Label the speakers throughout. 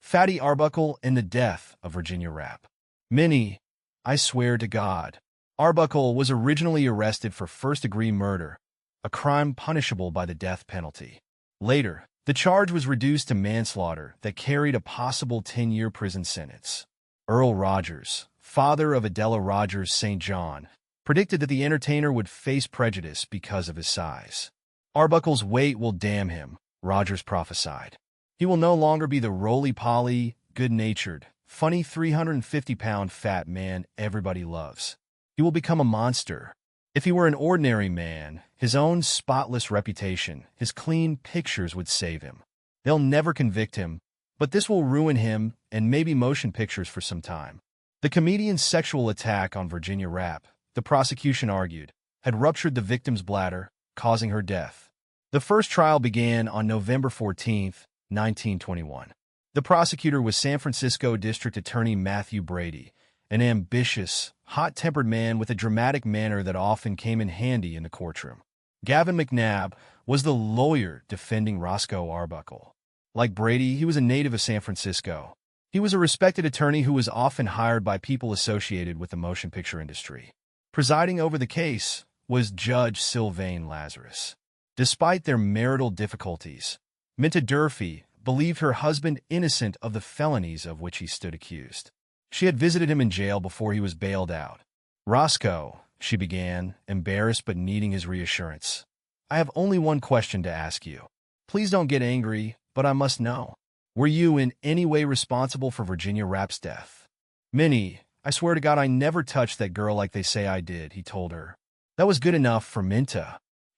Speaker 1: Fatty Arbuckle and the Death of Virginia Rappe. Minty, I swear to God. Arbuckle was originally arrested for first-degree murder, a crime punishable by the death penalty. Later, the charge was reduced to manslaughter that carried a possible 10-year prison sentence. Earl Rogers, father of Adela Rogers St. John, predicted that the entertainer would face prejudice because of his size. Arbuckle's weight will damn him, Rogers prophesied. He will no longer be the roly-poly, good-natured, funny 350-pound fat man everybody loves. He will become a monster. If he were an ordinary man, his own spotless reputation, his clean pictures would save him. They'll never convict him, but this will ruin him and maybe motion pictures for some time. The comedian's sexual attack on Virginia Rappe, the prosecution argued, had ruptured the victim's bladder, causing her death. The first trial began on November 14, 1921. The prosecutor was San Francisco District Attorney Matthew Brady, an ambitious, hot-tempered man with a dramatic manner that often came in handy in the courtroom. Gavin McNabb was the lawyer defending Roscoe Arbuckle. Like Brady, he was a native of San Francisco. He was a respected attorney who was often hired by people associated with the motion picture industry. Presiding over the case was Judge Sylvain Lazarus. Despite their marital difficulties, Minty believed her husband innocent of the felonies of which he stood accused. She had visited him in jail before he was bailed out. "Roscoe," she began, embarrassed but needing his reassurance. "I have only one question to ask you. Please don't get angry, but I must know. Were you in any way responsible for Virginia Rappe's death?" "Minty, I swear to God I never touched that girl like they say I did," he told her. That was good enough for Minty.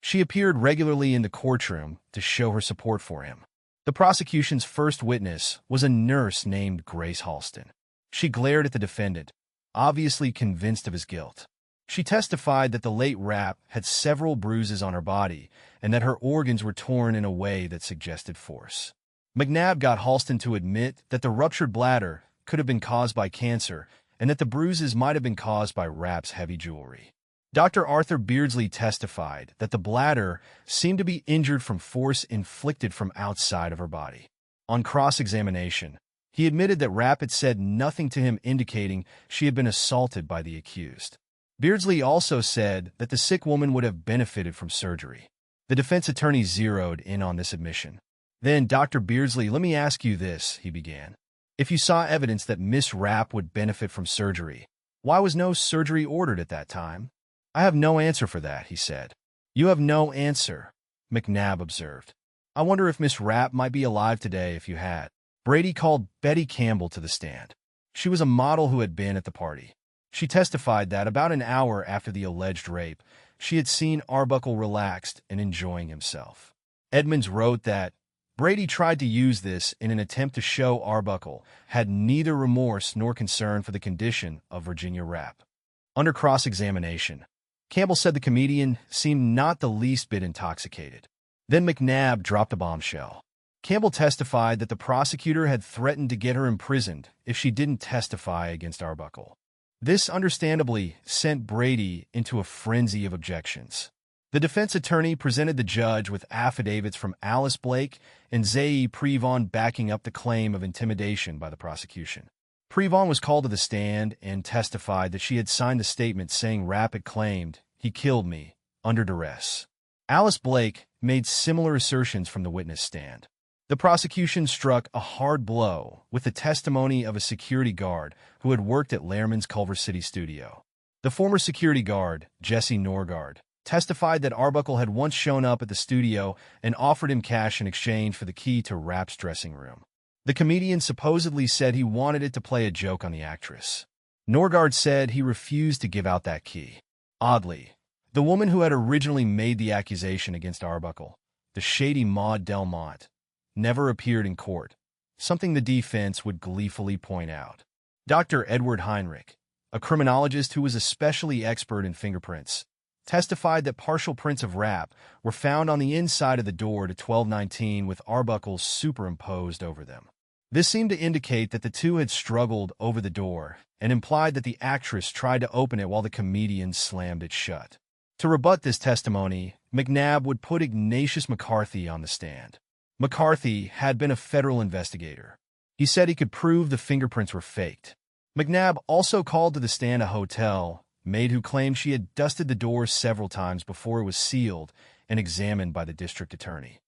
Speaker 1: She appeared regularly in the courtroom to show her support for him. The prosecution's first witness was a nurse named Grace Halston. She glared at the defendant, obviously convinced of his guilt. She testified that the late Rappe had several bruises on her body and that her organs were torn in a way that suggested force. McNabb got Halston to admit that the ruptured bladder could have been caused by cancer and that the bruises might have been caused by Rappe's heavy jewelry. Dr. Arthur Beardsley testified that the bladder seemed to be injured from force inflicted from outside of her body. On cross-examination, he admitted that Rappe had said nothing to him indicating she had been assaulted by the accused. Beardsley also said that the sick woman would have benefited from surgery. The defense attorney zeroed in on this admission. "Then, Dr. Beardsley, let me ask you this," he began. "If you saw evidence that Miss Rappe would benefit from surgery, why was no surgery ordered at that time?" "I have no answer for that," he said. "You have no answer," McNabb observed. "I wonder if Miss Rappe might be alive today if you had." Brady called Betty Campbell to the stand. She was a model who had been at the party. She testified that about an hour after the alleged rape, she had seen Arbuckle relaxed and enjoying himself. Edmonds wrote that Brady tried to use this in an attempt to show Arbuckle had neither remorse nor concern for the condition of Virginia Rappe. Under cross-examination, Campbell said the comedian seemed not the least bit intoxicated. Then McNabb dropped a bombshell. Campbell testified that the prosecutor had threatened to get her imprisoned if she didn't testify against Arbuckle. This understandably sent Brady into a frenzy of objections. The defense attorney presented the judge with affidavits from Alice Blake and Zae Prevon backing up the claim of intimidation by the prosecution. Prevon was called to the stand and testified that she had signed a statement saying Rappe had claimed, "He killed me," under duress. Alice Blake made similar assertions from the witness stand. The prosecution struck a hard blow with the testimony of a security guard who had worked at Lehrman's Culver City studio. The former security guard, Jesse Norgard, testified that Arbuckle had once shown up at the studio and offered him cash in exchange for the key to Rappe's dressing room. The comedian supposedly said he wanted it to play a joke on the actress. Norgard said he refused to give out that key. Oddly, the woman who had originally made the accusation against Arbuckle, the shady Maud Delmont, never appeared in court, something the defense would gleefully point out. Dr. Edward Heinrich, a criminologist who was especially expert in fingerprints, testified that partial prints of Rappe were found on the inside of the door to 1219 with Arbuckles superimposed over them. This seemed to indicate that the two had struggled over the door and implied that the actress tried to open it while the comedian slammed it shut. To rebut this testimony, McNabb would put Ignatius McCarthy on the stand. McCarthy had been a federal investigator. He said he could prove the fingerprints were faked. McNabb also called to the stand a hotel maid who claimed she had dusted the doors several times before it was sealed and examined by the district attorney.